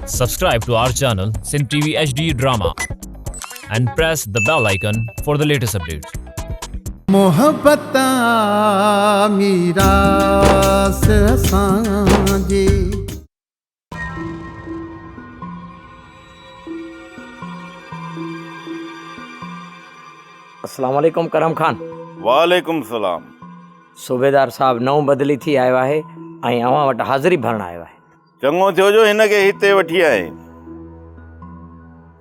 Subscribe to our channel Sin TV HD Drama and press the bell icon for the latest updates. मोहब्बत मीरास सांजे अस्सलाम वालेकुम करम खान। वालेकुम सलाम। सूबेदार साहब नओं बदली थी आयो आहे ऐं अवां वटि हाज़िरी भरण आयो आहे। चङो थियो जो हिन खे हिते वठी आए।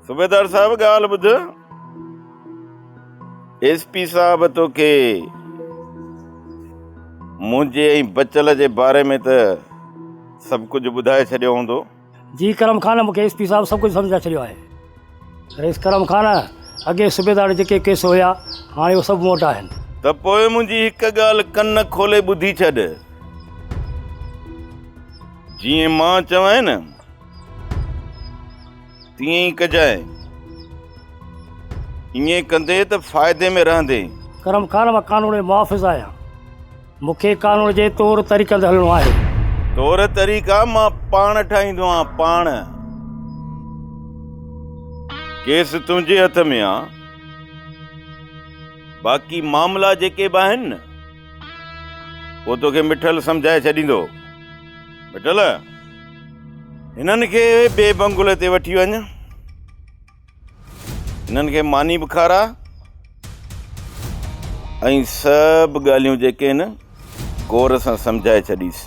सूबेदार साहब ॻाल्हि ॿुध, एसपी साहब तोखे मुंहिंजे ऐं बचल जे बारे में त सभु कुझु ॿुधाए छॾियो हूंदो। जी करम खान, मूंखे एसपी साहब सभु कुझु सम्झाए छॾियो आहे। रेस करम खान, अॻे सूबेदार जेके केस हुया हाणे उहे सभु मूं वटि आहिनि। त पोइ मुंहिंजी हिकु ॻाल्हि कन खोले ॿुधी छॾ। जीअं मां चवां न तीअं ई कजांइ। ईअं कंदे त फ़ाइदे में रहंदे। करम खान, मां कानून जो मुहाफ़िज़ आहियां। मूंखे कानून जे तौर तरीक़नि ते हलणो आहे। तौर तरीक़ा मां पाण ठाहींदो आहियां, पाण। केस तुंहिंजे हथ में आ, बाक़ी मामला जेके बि आहिनि न उहो तोखे मिठल सम्झाए छॾींदो। मिठल, हिननि खे ॿिए बंगुले ते वठी वञ, हिननि खे मानी बि खारा ऐं सभु ॻाल्हियूं जेके आहिनि गौर सां सम्झाए छॾीसि।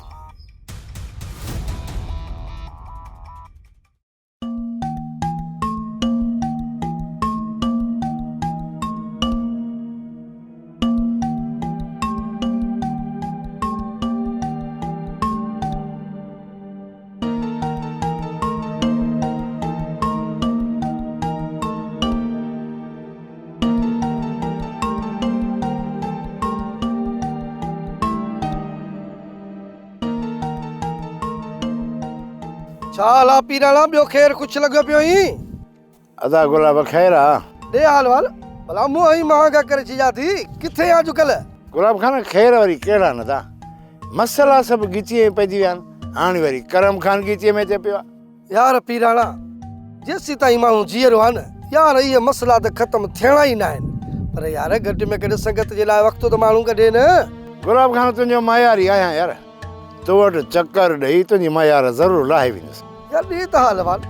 छाला पीराणा ॿियो ख़ैर कुझु लॻो पियो ई? अदा गुलाब ख़ैर आ। ॾे हाल वाल भला मुंहुं ई महांगा करे छॾिया थी। किथे अॼुकल्ह? गुलाब खान ख़ैर वरी कहिड़ा न था, मसला सभु ॻिचीअ में पइजी विया आहिनि। हाणे वरी करम खान ॻिचीअ में अचे पियो आहे। यार पीराणा, जेसीं ताईं माण्हू जीअरो आहे न यार इहे मसला त ख़तमु थियणा ई न आहिनि। पर यार घटि में घटि संगत जे लाइ वक़्तु त माण्हू कढे न। गुलाब खान तुंहिंजो मयार ई आहियां यार, तो वटि चकर ॾेई तुंहिंजी मयार ज़रूरु लाहे वेंदुसि। यार ॾे त हाल वाल,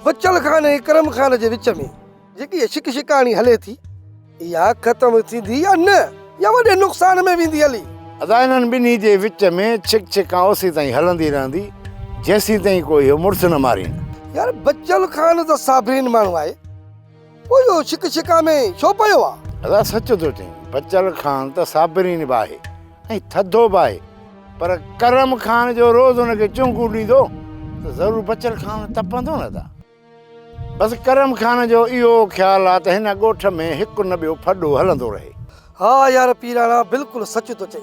बचल खान ऐं करम खान जे विच में जेकी शिक शिकाणी हले थी इहा ख़तमु थींदी या न, या वॾे नुक़सान में वेंदी हली? अदा हिननि ॿिन्ही जे विच में छिक छिका ओसी ताईं हलंदी रहंदी जेसीं ताईं कोई इहो मुड़ुसु न मारीनि। यार बचल खान त साबरीन माण्हू आहे, पोइ इहो शिक शिका में छो पियो आहे? अदा सच थो चईं, बचल खान त साबरीन बि आहे ऐं थधो बि आहे, पर करम खान जो रोज़ हुनखे चुंगू ॾींदो त ज़रूरु बचल खान तपंदो न था। बसि करम खान जो इहो ख़्यालु आहे त हिन ॻोठ में हिकु न ॿियो फॾो हलंदो रहे। हा यार पीराणा, बिल्कुलु सच थो चई।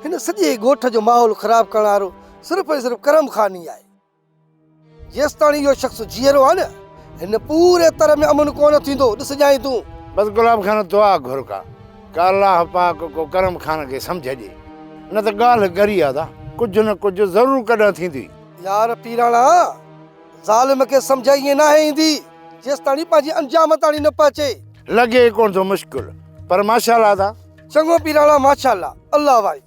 हिन सॼे ॻोठ जो माहौल ख़राबु करण वारो सिर्फ़ु ऐं सिर्फ़ु करम खान ई आहे। जेसि ताईं इहो शख़्स जीअरो आहे न हिन पूरे तरह में अमन कोन थींदो। ॾिसजांइ तूं। बसि गुलाब खान दुआ घुर का अल्लाह पाक को करम खान खे सम्झ ॾे, न त ॻाल्हि गरी आहे, कुझु न कुझु ज़रूरु कॾहिं थींदी। यार पीराणा, ज़ालिम खे सम्झ ईअं न ईंदी जेसि ताईं पंहिंजी अंजाम ताईं न पहुचे। लॻे कोन थो मुश्किल, पर माशाअल्लाह था। चङो पीराणा, माशाअल्लाह, अल्लाह भाई।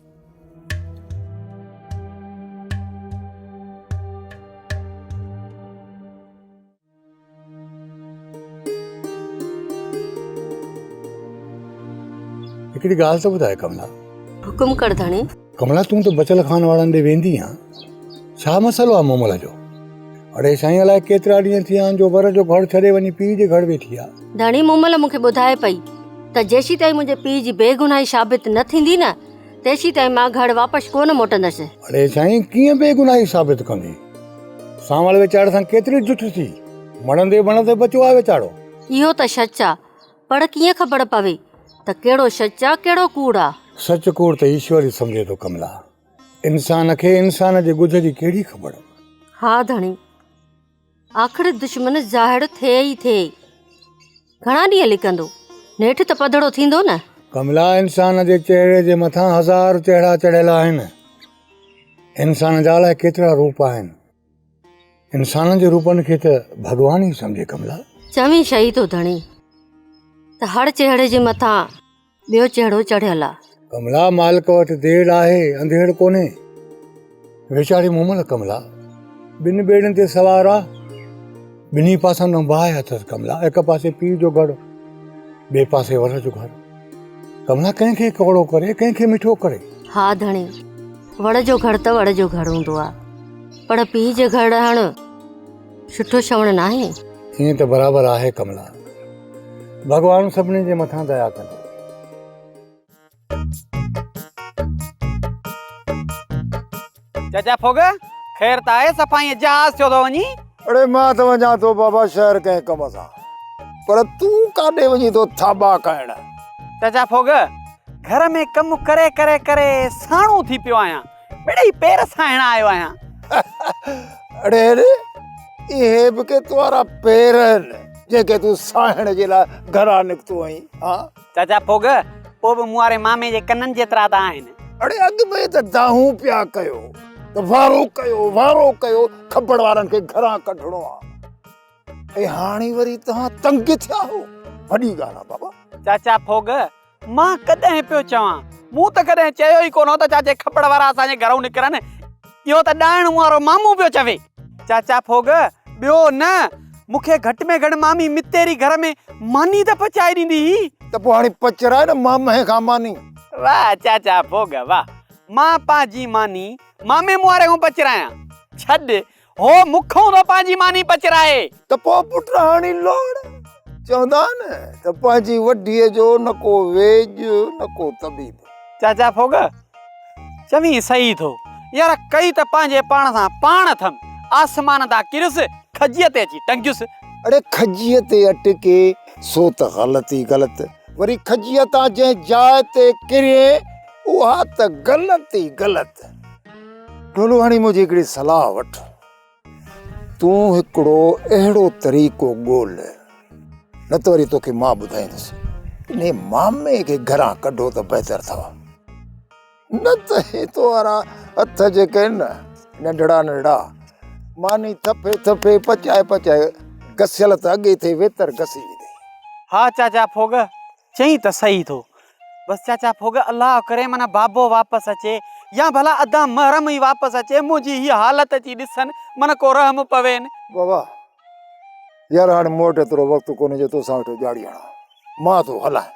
हिकिड़ी ॻाल्हि त ॿुधाए कमला। हुकुम कर धणी। कमला, तूं त बचल खान वारनि ॾे वेंदी आहीं, छा मसलो आहे मोमल जो? अड़े साईं, अलाए केतिरा ॾींहं थी विया आहिनि जो वर जो घर छॾे वञी पीउ जे घर वेठी आहे। धणी मोमल मूंखे ॿुधाए पई त जेसीं ताईं मुंहिंजे पीउ जी बेगुनाही साबित न थींदी न तेसीं ताईं मां घर वापसि कोन मोटंदसि। अड़े साईं, कीअं बेगुनाही साबित कंदी? सांवल वेचारे सां केतिरी जुठ थी, मणंदे बणंदे बचो आहे वेचारो। इहो त सच आहे, पर कीअं ख़बर पवे त कहिड़ो सच आहे कहिड़ो कूड़ आहे? सच कूड़ त ईश्वर ई सम्झे थो कमला, इंसान खे इंसान जे गुझ जी कहिड़ी ख़बर? हा धणी, आख़िर दुश्मन ज़ाहिर थिए ई थिए। घणा ॾींहं लिकंदो, नेठि त पधड़ो थींदो न। कमला, इंसान जे चेहरे जे मथां हज़ार चेहरा चढ़ियल आहिनि। इंसान जा अलाए केतिरा रूप आहिनि। इंसाननि जे रूपनि खे त भॻवान ई सम्झे कमला। चवी शही तो धणी त हर चेहड़े जे मथां ॿियो चेहड़ो चढ़ियल आहे। कमला मालिक वटि देर आहे अंधेड़ कोन्हे। वेचारी मोमल कमला ॿिनि ॿेड़ियुनि ते सवार आहे, ॿिन्ही पासा न बाहि अथसि कमला। हिक पासे पीउ जो घरु, ॿिए पासे वर जो घरु। कमला कंहिंखे कौड़ो करे, कंहिंखे मिठो करे। हा धणी, वड़ जो घर त वड़ जो घर हूंदो आहे, पर पीउ जे घर रहणु सुठो शवण नाहे। ईअं त बराबरि आहे कमला, भॻवान सभिनी जे मथां दया कंदो। चाचा फोग ख़ैर त आहे, सफ़ाई जहाज थियो थो वञी। अड़े मां त वञा थो बाबा शहर कंहिं कम सां, पर तूं काॾे वञी थो थाबा खाइण? चाचा फोग घर में कम करे करे करे साणो थी पियो आहियां, मिड़ई पेर साइण आयो आहियां। अड़े इहे बि के तुआरा पेर आहिनि जेके तूं साइण जे लाइ घरां निकितो आहीं? हा चाचा फोग पोइ बि मूं वारे मामे जे कननि जेतिरा त आहिनि। अड़े अॻु में त दाहूं पिया कयो त वारो कयो खपड़ वारनि खे घरां कढणो आहे, ऐं हाणे वरी तव्हां तंग थिया हो। वॾी ॻाल्हि आहे बाबा। चाचा फोग मां कॾहिं पियो चवां, मूं त कॾहिं चयो ई कोन त चाचे खपड़ वारा असांजे घरऊं निकिरनि। इहो त ॾाइण वारो मामू पियो चवे। चाचा फोग ॿियो न, मूंखे घटि में घटि मामी मितेरी घर में मानी त पचाए ॾींदी हुई। त पोइ हाणे पचराए न मामे खां मानी। वाह चाचा फोग वाह, मां पंहिंजी मानी मामे मूं वारे खां पचरायां, छॾ हो मुखों तो पंहिंजी मानी पचराए। त पोइ पुट हाणे लोड़ चवंदा न त पंहिंजी वॾीअ जो न को वेज न को तबीब। चाचा फोग चवी सही थो यार, कई त पंहिंजे पाण सां पाण थम, आसमान तां किरस खजीअ ते अची टंगियुसि। अड़े खजीअ ते अटके सो त ग़लति, वरी खजीअ तां जंहिं जाइ ते किरे उहा त ग़लति। ढोलू हाणे मुंहिंजी हिकिड़ी सलाह वठ, तूं हिकिड़ो अहिड़ो तरीक़ो ॻोल्ह, न त वरी तोखे मां ॿुधाईंदुसि, इन मामे खे घरां कढो त बहितर अथव। न त हे तो वारा हथ जेके आहिनि न नंढड़ा मानी थपे पचाए घसियल त अॻे थिए वेतर घसी विधे। हा चाचा फोग चई त सही थो, बस चाचा फोग अल्लाह करे माना बाबो वापस अचे या भला अदा महरम ही वापस अचे, मुझी ही हालत अची ॾिसन मन को रहम पवेन। बाबा यार हाणे मूं वटि एतिरो वक़्तु कोन्हे जो तोसां वेठो ॼाड़ी हणा, मां तो हलां।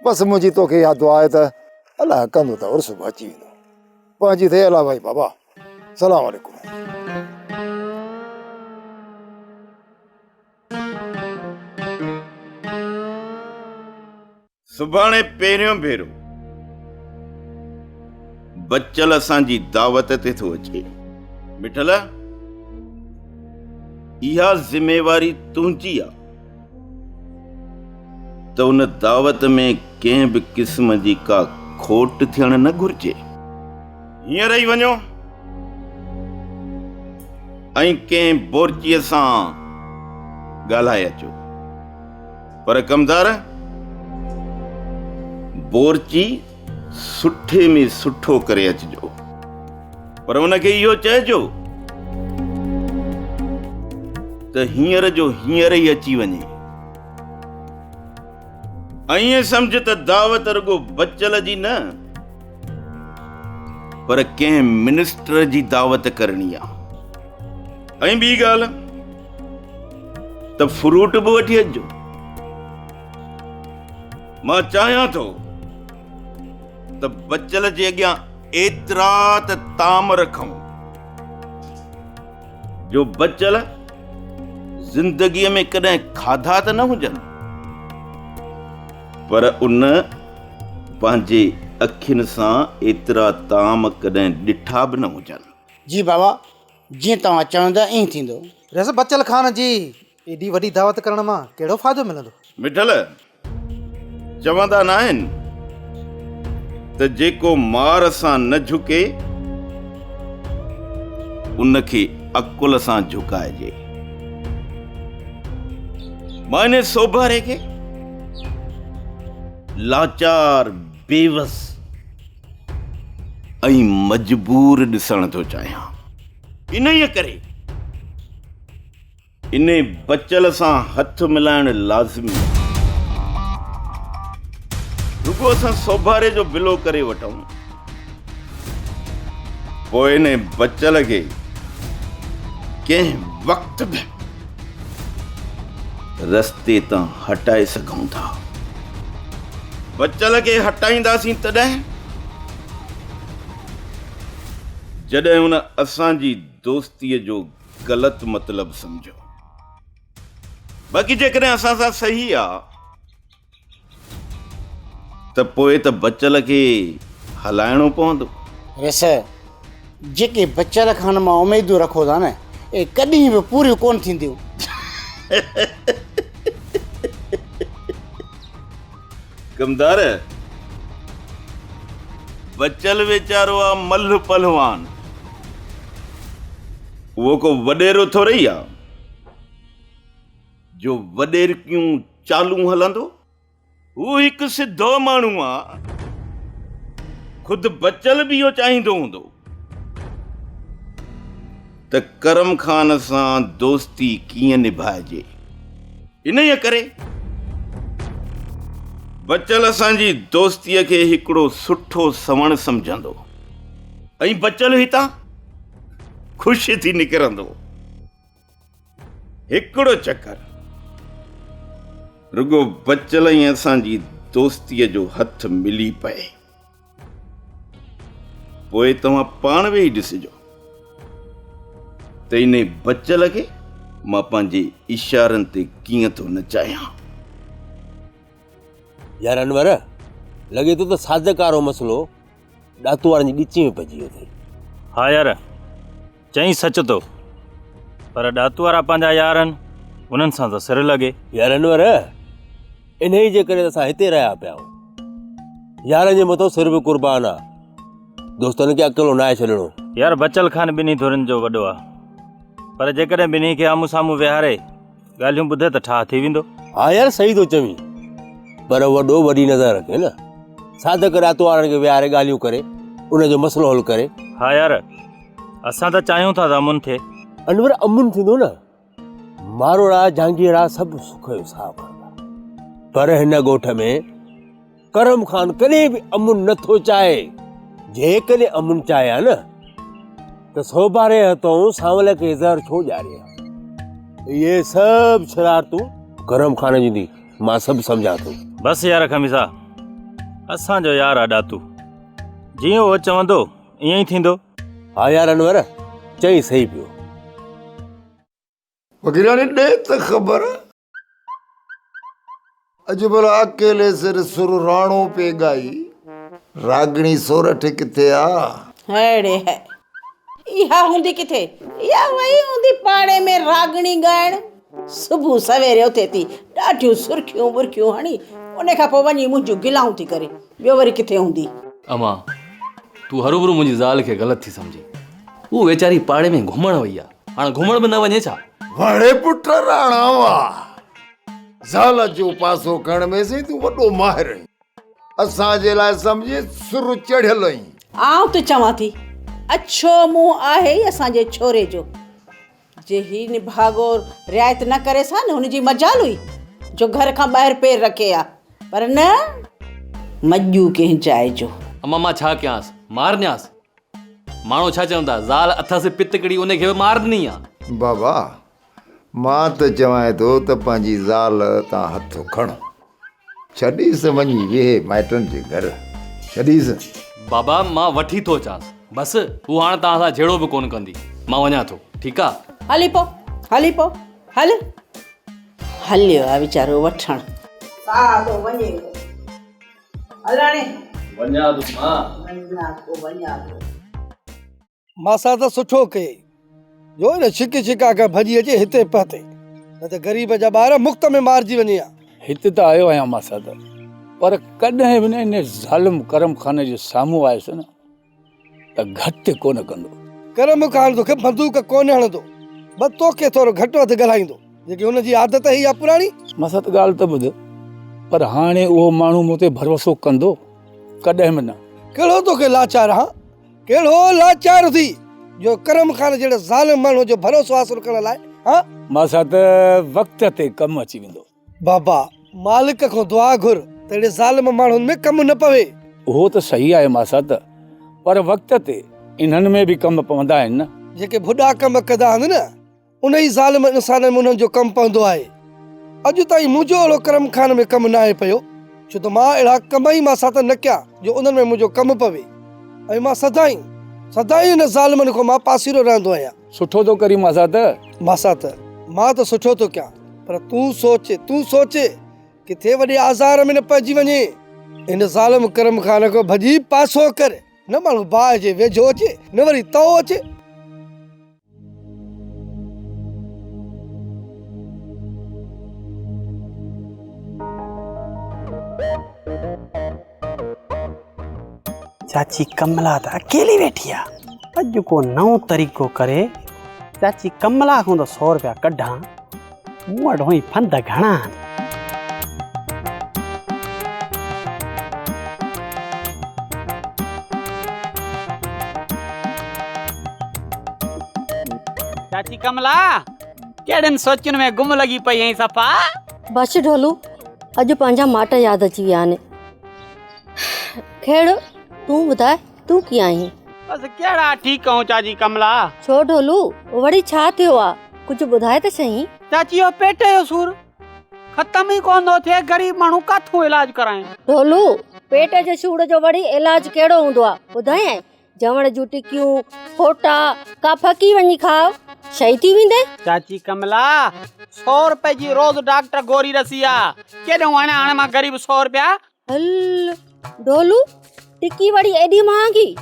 बस मुंहिंजी तोखे इहा दुआ आहे त अलाह कंदो त उर्स बि अची वेंदो। पंहिंजी थिए अला भाई बाबा, सलाम वालेकुम। सुभाणे पहिरियों भेरो बच्चल असांजी दावत ते थो अचे। मिठल इहा ज़िमेवारी तुंहिंजी आहे त उन दावत में कंहिं बि क़िस्म जी का खोट थियण न घुर्जे। हींअर ई वञो ऐं कंहिं बोरचीअ सां ॻाल्हाए अचो, पर कमदार बोरची सुठे में सुठो करे अचिजो, पर उनखे इहो चइजो त हींअर जो हींअर ई अची वञे। ऐं ईअं सम्झ त दावत रुगो बच्चल जी न, पर कंहिं मिनिस्टर जी दावत करणी आहे। ऐं ॿी ॻाल्हि त फ्रूट बि वठी अचिजो। मां चाहियां थो त बच्चल जे अॻियां एतिरा त ताम रखूं जो बच्चल ज़िंदगीअ में कॾहिं खाधा त न हुजनि, पर उन पंहिंजे अखियुनि सां एतिरा ताम कॾहिं ॾिठा बि न हुजनि। जी बाबा, जीअं तव्हां चवंदा ईअं थींदो। वैसे बच्चल खान जी एॾी वॾी दावत करण मां कहिड़ो फ़ाइदो मिलंदो? मिठल चवंदा न आहिनि त जेको मार सां न झुके उनखे अकुल सां झुकाइजे। माने सोभारे खे लाचार, बेवस ऐं मजबूर ॾिसण थो चाहियां। इन करे इन बचल सां हथ मिलाइण लाज़मी। रुगो असां सोभारे जो बिलो करे वठूं, पोइ इन बचल खे कंहिं वक़्त बि रस्ते तां हटाए सघूं था। बचल खे हटाईंदासीं तॾहिं जॾहिं हुन असांजी दोस्तीअ जो ग़लति मतिलबु सम्झो। बाक़ी जेकॾहिं असां सां सही आहे त पोइ त बचल खे हलाइणो पवंदो। रिस जेके बचल खान मां उमेदूं रखो था न, ए कॾहिं बि पूरियूं कोन थींदियूं। कमदार, बचल वीचारो आहे मल्ह पहलवान, उहो को वॾेरो थोरी आहे जो वॾेरकियूं चालू हलंदो। उहो हिकु सिधो माण्हू आहे। खुदि बचल बि इहो चाहींदो हूंदो त करम खान सां दोस्ती कीअं निभाइजे। इन ई करे बचल असांजी दोस्तीअ खे हिकिड़ो सुठो सवण सम्झंदो ऐं बचल हितां ख़ुशि थी निकिरंदो। हिकिड़ो चकर रुगो बचल ऐं असांजी दोस्तीअ जो हथ मिली पए, पोइ तव्हां पाण वेही ॾिसिजो त इन बचल खे मां पंहिंजे इशारनि ते कीअं थो नचायां। यार अनवर, लॻे थो त सादकारो मसलो ॾातू वारनि जी ॾिची में पइजी वियो अथई। हा यार, चई सच तो, पर ॾातू वारा पंहिंजा यार आहिनि, उन्हनि सां त सिर लॻे। यार अनवर, इन ई जे करे असां हिते रहिया पिया आहियूं। यारनि जे मथां सिर बि क़ुर्बान आहे, दोस्तनि खे अकेलो न आहे छॾिणो। यार बचल खान ॿिन्ही धुरनि जो वॾो आहे, पर जेकॾहिं ॿिन्ही खे आम्हूं साम्हूं विहारे ॻाल्हियूं ॿुधे त ठाह थी वेंदो। हा यार, सही थो चवीं, पर वॾो वॾी नज़र रखे न। सादक ॾातू वारनि खे विहारे ॻाल्हियूं करे उनजो मसलो हल करे। हा यार, असां त चाहियूं था त अमुन थिए। अनवर, अमुन थींदो न, मारोड़ा जहांगीरा सभु सुख जो साहु कंदा, पर हिन ॻोठ में करम खान कॾहिं बि अमुन नथो चाहे। जेकॾहिं अमुन चाहे हा न त सोभारे हथों सांवल खे ज़हर छो ॼारे। इहे सभु शरारतूं करम खान जी थी, मां सभु सम्झां थो। बसि यार खमीसा, असांजो यार आहे ॾातू, जीअं उहो चवंदो ईअं ई थींदो। हा यार अनवर, चई सही पियो। वकीलानी ॾे त ख़बर, अॼु भला अकेले सिर सुराणो पे ॻाई, रागणी सोरठ किथे आ? हेड़े है, इहा हूंदी किथे? इहा वई हूंदी पाड़े में रागणी ॻाइण। सुबुह सवेरे उथे थी ॾाढियूं सुर्खियूं बुरखियूं हणी, उन खां पोइ वञी मुंहिंजूं गिलाऊं थी करे, ॿियो वरी किथे हूंदी? अमा, तूं हरूभरू मुंहिंजी ज़ाल खे ग़लति थी सम्झी। उहो वेचारी पाड़े में घुमण वई आहे, हाणे घुमण बि न वञे छा? वणे पुट राणा वाह, ज़ाल जो पासो खण में सी तूं वॾो माहिर आहीं। असांजे लाइ सम्झे सुर चढ़ियल आहीं। आउं त चवां थी, अच्छो मुंहुं आहे ई असांजे छोरे जो। जे ही निभागो रिआयत न करे सा न, हुनजी मजाल हुई जो घर खां ॿाहिरि पेर रखे आ, पर न मॼू कंहिं जाइ जो। अमा मां छा कयांसि, मारनियासि? माण्हू छा चवंदा, ज़ाल अथसि पितकड़ी, उनखे बि मारनी आहे। बाबा, मां त चवां थो त पंहिंजी ज़ाल तां हथु खणो, छॾीसि वञी वेहे माइटनि जे घर, छॾीसि। बाबा, मां वठी थो अचांसि, बसि हू हाणे तव्हां सां जहिड़ो बि कोन कंदी। मां वञा थो, ठीकु आहे? हली पो, हली पो, हल। हलियो आहे वीचारो वठण। साधो वञे हलाणे वञा थो मासा त सुठो कई जो न छिक छिका खां भॼी अचे हिते पहुते, न त ग़रीब जा ॿार मुफ़्त में मारिजी वञे हा। हिते त आयो आहियां मासा त, पर कॾहिं बि न इन ज़ालिम करम खान जे साम्हूं आयुसि न त घटि कोन कंदो। करम खान तोखे बंदूक कोन हणंदो, बस तोखे थोरो घटि वधि ॻाल्हाईंदो, जेकी हुनजी आदत ई आहे पुराणी। मासा त ॻाल्हि त ॿुध, पर हाणे उहो माण्हू मूं ते भरोसो कंदो? कॾहिं बि न। कहिड़ो तोखे लाचार हा, कहिड़ो लाचार थी जो करम खान जहिड़े ज़ालिम माण्हू जो भरोसो हासिल करण लाइ हाँ मासा त वक़्त ते कमु अची वेंदो। बाबा मालिक खां दुआ घुर त अहिड़े ज़ालिम माण्हुनि में कमु न पवे। उहो त सही आहे मासा त, पर वक़्त ते इन्हनि में बि कमु पवंदा आहिनि न। जेके बुढ़ा कम कंदा आहिनि न उन ई ज़ालिम इंसाननि में उन्हनि जो कमु पवंदो आहे। अॼु ताईं मुंहिंजो अहिड़ो करम खान में कमु न आहे पियो, छो त मां अहिड़ा कम ई मां साथ न कया जो उन्हनि में मुंहिंजो कमु पवे। ऐं मां सदाई हिन ज़ालिमनि खां मां पासीरो रहंदो आहियां। सुठो थो करी मां त मां त सुठो थो कयां, पर तूं सोचे किथे वॾे आज़ार में न पइजी वञे। इन ज़ालिम करम खान खां भॼी पासो कर, न माण्हू बाहि जे वेझो अचे न वरी तओ अचे। चाची कमला त अकेली वेठी आहे। अॼु को नओं तरीक़ो करे चाची कमला खां त 100 रुपया कढां, मूं वटि हुई फंद घणा आहिनि। चाची कमला कहिड़नि सोचनि में गुम लॻी पई ऐं सफ़ा? बस ढोलू, अॼु पंहिंजा माट यादि अची विया आहिनि। खेड़ तूं ॿुधाए, तूं कीअं आहीं? बसि कहिड़ा ठीकु आहियूं चाची कमला। छो ढोलू, वरी छा थियो आहे? कुझु ॿुधाए त सही। चाची जो पेट जो सूर ख़तम ई कोन थो थिए, ग़रीब माण्हू काथूं इलाज कराए? ढोलू, पेट जे सूर जो वरी इलाज कहिड़ो हूंदो आहे ॿुधाए? जवण जूं टिकियूं, फोटा, का फकी वञी खाओ, सही थी वेंदे। चाची कमला 100 रुपए जी रोज़ डॉक्टर गोरी रसी आहे, केॾो हाणे मां ग़रीब 100 रुपया? हल ढोलू, टिकी वड़ी एडी महांगी,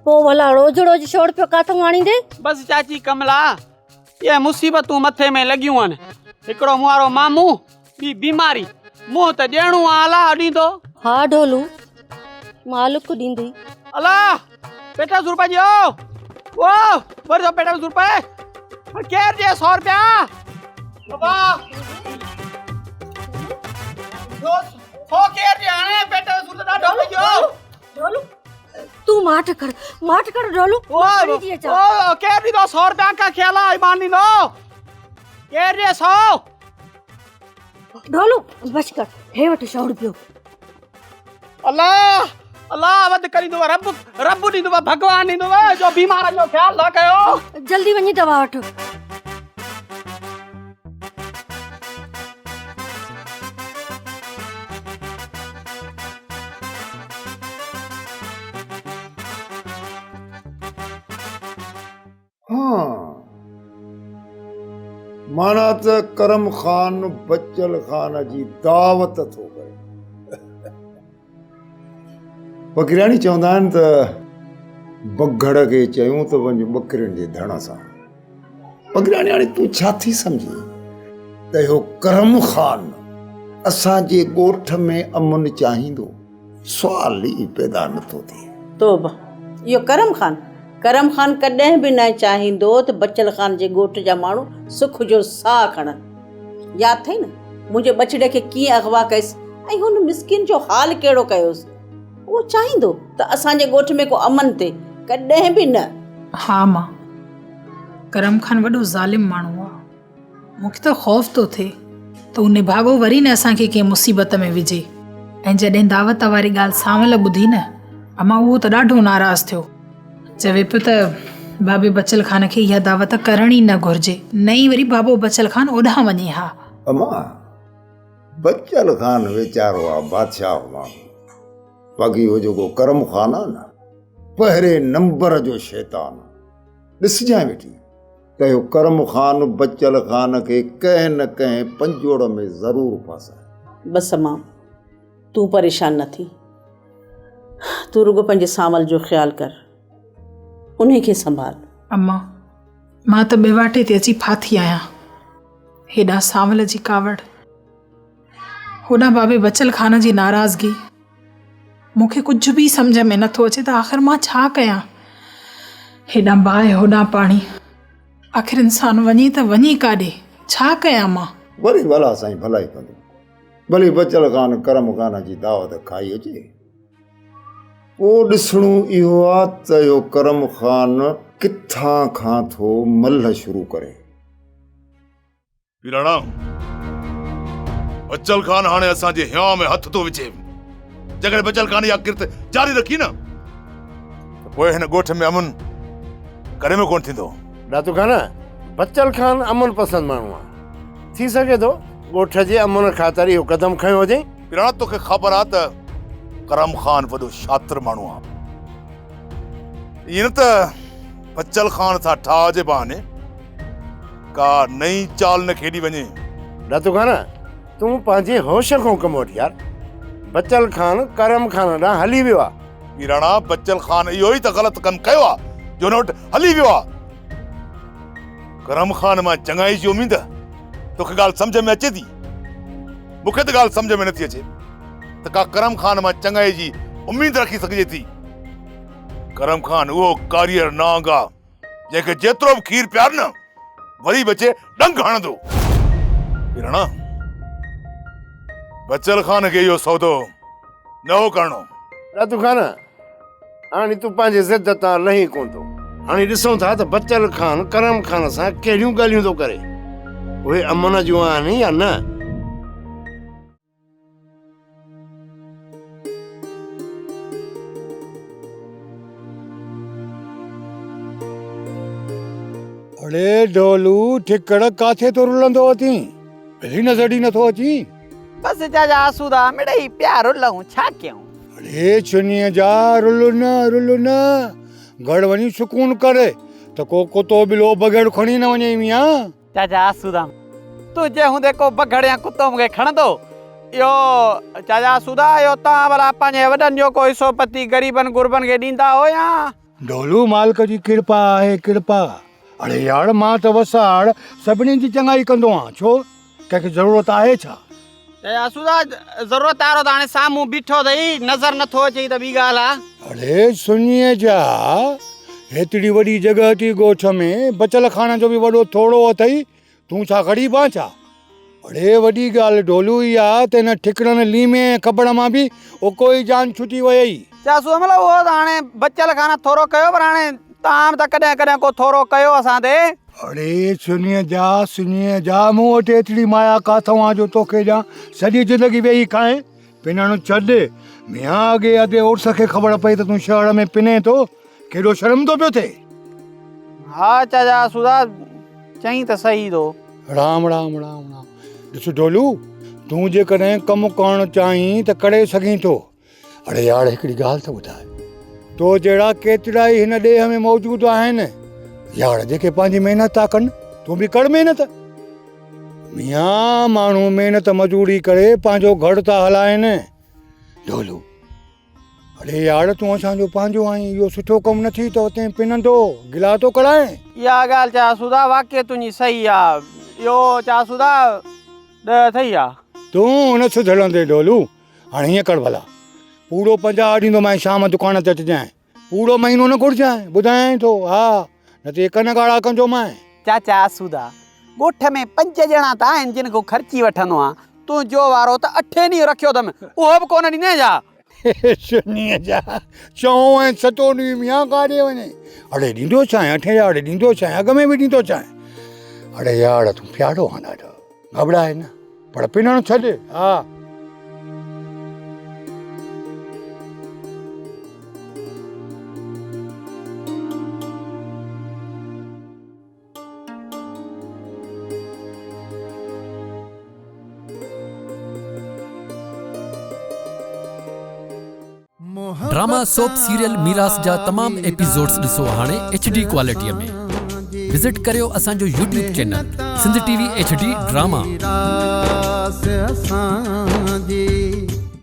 पोइ भला रोज 100 रुपया काथों आणींदे? बस चाची कमला, ये मुसीबतूं मथे में लॻियूं आहिनि। हिकिड़ो मुआरो मामू, ॿी बीमारी, मुंहुं त ॾियणो आहे, अलाह ॾींदो। हा ढोलू, मालिक ॾींदी। अलाह पेट सूर पइजी वियो, वो वरी तो पेट सूर पए, केर ॾिए 100 रुपया? बाबा हो केर ॾिए हाणे? पेट सूर त ॾाढो पइजी वियो। ढोलू तू माठ कर ढोलू। ओ केर ॾींदो 100 रुपया? का ख्याल आहे ईमान ॾींदो? केर ॾिए 100? ढोलू बच कर, हे वठ 100 रुपयो। अल्लाह अल्लाह वध करींदो, रब ॾींदो, भगवान ॾींदो, जो बीमारनि जो ख्याल न कयो। जल्दी वञी दवा वठ। हाँ माना त करम खान बच्चल खान जी दावत थो करे। बकरियाणी चवंदा आहिनि त बघड़ खे चयूं त वञ बकरियुनि जे धण सां। बकरियाणी हाणे तूं छा थी सम्झी त इहो करम खान असांजे ॻोठ में अमन चाहींदो? सुवाल ई पैदा नथो थिए। तोबा, इहो करम खान कॾहिं बि न चाहींदो त बचल खान जे ॻोठ जा माण्हू सुख जो साह खणनि। यादि अथई न मुंहिंजे बछड़े खे कीअं अगवा कयसि ऐं हुन मिस्किन जो हाल कहिड़ो कयोसि? उहो चाहींदो त असांजे ॻोठ में को अमन थिए? कॾहिं बि न। हा मां, करम खान वॾो ज़ालिम माण्हू आहे। मूंखे त ख़ौफ़ थो थिए त उन भाॻो वरी न असांखे कंहिं मुसीबत में विझे। ऐं जॾहिं दावत वारी ॻाल्हि सांवल ॿुधी न, अमां उहो त ॾाढो नाराज़ थियो। चवे पियो त बाबे बचल खान खे इहा दावत करणी न घुरिजे, न ई वरी बाबो बचल खान ओॾां वञे। हा अमां, बच्चल खान वीचारो आहे बादशाह माण्हू, बाक़ी वो जेको करम खान आहे न, पहिरें नंबर जो शैतान। ॾिसजांइ वेठी त इहो करम खान बच्चल खान खे कंहिं न कंहिं पंजोड़ में ज़रूरु फासाए। बसि मां, तूं परेशान न थी, तूं रुगो पंहिंजे सामल जो ख़्यालु कर, उन्हीं खे संभाल। अम्मा, मां त बेवाटे ते अची फाथी आहियां। हेॾा सावल जी कावड़, होॾां बाबे बचल खान जी नाराज़गी, मूंखे कुझु बि सम्झ में नथो अचे त आख़िर मां छा कयां। हेॾां बाहि होॾां पाणी, आख़िर इंसान वञे त वञे काॾे? छा कयां मां? वरी भला साईं भलाई कंदो, भली बचल खान करम खान जी दावत खाई अचे। पोइ ॾिसणो इहो आहे त इहो करम खान किथां खां थो मल्ह शुरू करे। पीराणा बचल खान हाणे असांजे हिया में हथ तो विझे। जगह बचल खान या किरत जारी रखी न तो पोइ हिन ॻोठ में अमन करे में कोन थींदो। दातू खान बचल खान अमन पसंद माण्हू आहे, थी सघे थो ॻोठ जे अमन ख़ातिर इहो कदम खयो हुजे। पीराणा तोखे ख़बर आहे त करम खान वॾो शातिर माण्हू आहे। ईअं त बचल खान सां ठाह जे बहाने का नई चाल न खेॾी वञे। दातू खान तूं पंहिंजे होश खां कमु वठ यार। बचल खान करम खान ॾांहुं हली वियो आहे। पीराणा बचल खान इहो ई त ग़लति कमु कयो आहे जो हुन वटि हली वियो आहे। करम खान मां चङाई जी उम्मीद तोखे ॻाल्हि सम्झ में अचे थी? मूंखे त ॻाल्हि सम्झ में नथी अचे त का करम खान मां चङाई जी उम्मीद रखी सघिजे थी। करम खान उहो कारियर नांग आहे जंहिंखे जेतिरो बि खीर प्यार न वरी बचे डंग हणंदो। पीराणा बचल खान खे इहो सौदो न हो करणो। दातू खान हाणे तूं पंहिंजे ज़िद तां लही कोन थो। हाणे ॾिसूं था त बचल खान करम खान सां कहिड़ियूं ॻाल्हियूं थो करे, उहे अमन जूं आहिनि या न। अड़े ढोलू ठिकड़ काथे तो रुलंदो अथी? पहिरीं नज़र ई नथो अची। बस चाचा आसूदा मिड़ई प्यार रुलऊं छा कयूं। अड़े चुनीअ जा रुल न गड़ वञी सुकून करे त को कुतो बिलो बगड़ खणी न वञे मियां। चाचा आसूदा तू जे हूंदे को बगड़ या कुतो मूंखे खणंदो। इहो चाचा आसूदा इहो तव्हां भला पंहिंजे वॾनि जो को हिसो पती ग़रीबनि गुरबनि खे ॾींदा हो या? ढोलू मालिक जी कृपा आहे कृपा। अड़े यार मां त वसाड़ सभिनी जी चङाई कंदो आहियां, छो कंहिंखे ज़रूरत आहे छा? आसूदा ज़रूरत वारो त हाणे साम्हूं बीठो अथई, नज़र नथो अचे त ॿी ॻाल्हि आहे। अड़े सुनीअ जा हेतिरी वॾी जॻह थी ॻोठ में, बचल खान जो बि वॾो थोरो अथई, तूं छा ग़रीब आहीं छा? अड़े वॾी ॻाल्हि ढोलू ई आहे त हिन ठिकरनि लीमे खबड़ मां बि ओ कोई जान छुटी वई। चासू मतिलबु उहो त हाणे बचल खान थोरो कयो, पर हाणे तव्हां त कॾहिं कॾहिं को थोरो कयो असां ते। अड़े सुनीअ जा मूं वटि एतिरी माया काथों आहे जो तोखे ॾियां सॼी ज़िंदगी वेही खाए। पिनणु छॾ मियां, अॻे अॻे उर्स खे ख़बर पई त तूं शहर में पिने थो, केॾो शर्म थो पियो थिए। हा चाचा सुधा चई त सही थो। राम राम राम राम। ॾिस ढोलू तूं जेकॾहिं कमु करणु चाहीं त करे सघीं थो। अड़े यार हिकिड़ी ॻाल्हि त ॿुधाए, तो जहिड़ा केतिरा ई हिन ॾेह में मौजूदु आहिनि यार जेके पंहिंजी महिनत था कनि, तूं बि कर महिनत। मियां माण्हू महिनत मजूरी करे पंहिंजो घर था हलाइनि। ढोलू अड़े यार तूं असांजो पंहिंजो आहीं, इहो सुठो कमु न थी त उते पिनंदो गिला थो कराए। इहा ॻाल्हि चासुदा वाक़ई तुंहिंजी सही आहे। इहो चासुदा ॾह अथई आहे। तूं न सुधरंदे ढोलू। हाणे हीअं कर भला, पूरो 50 ॾींदोमांइ शाम दुकान ते अचिजांइ, पूरो महीनो न घुरजांइ, ॿुधायां थो। हा न त कन ॻाढ़ा कंजो मां। चाचा आसूदा ॻोठ में 5 ॼणा त आहिनि जिन खां ख़र्ची वठंदो आहे। तूं जो वारो त 8 ॾींहं रखियो अथमि, उहो बि कोन ॾिने जा। सुनीअ जा चओ ऐं सतो ॾींहुं मियां काॾे वञे। अड़े ॾींदो छाहे 8 यार ॾींदो छाहे, अॻ में बि ॾींदो छाहे। अड़े यार तूं प्यारो आहे ॾाढो, घबराए न, पर पिनणु छॾ। हा ड्रामा सोप सीरियल मीरास जा तमाम एपिसोड्स ॾिसो हाणे HD क्वालिटीअ में। विज़िट करियो असांजो YouTube channel Sindh TV HD drama.